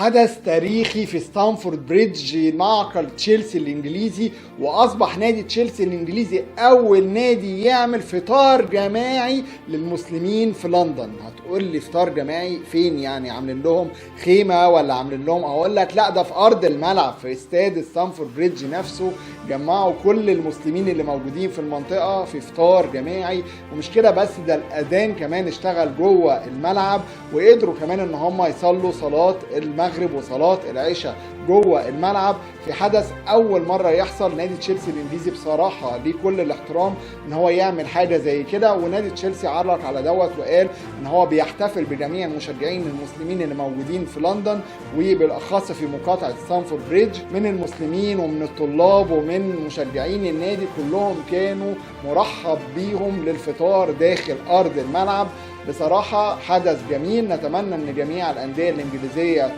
حدث تاريخي في ستانفورد بريدج، معقل تشيلسي الانجليزي، واصبح نادي تشيلسي الانجليزي اول نادي يعمل فطار جماعي للمسلمين في لندن. هتقول لي فطار جماعي فين؟ يعني عاملين لهم خيمه ولا عاملين لهم؟ اقول لك لا، ده في ارض الملعب في استاد ستانفورد بريدج نفسه، جمعوا كل المسلمين اللي موجودين في المنطقه في فطار جماعي. ومش كده بس، ده الاذان كمان اشتغل جوه الملعب، وقدروا كمان ان هم يصلوا صلاه المغرب وصلاه العشاء جوه الملعب في حدث اول مره يحصل. نادي تشيلسي الانجليزي بصراحه ليه كل الاحترام ان هو يعمل حاجه زي كده، ونادي تشيلسي علق على دوت وقال ان هو بيحتفل بجميع المشجعين المسلمين اللي موجودين في لندن، وبالاخص في مقاطعه ستانفورد بريدج، من المسلمين ومن الطلاب ومن مشجعين النادي، كلهم كانوا مرحب بيهم للفطار داخل ارض الملعب. بصراحه حدث جميل، نتمنى ان جميع الانديه الانجليزيه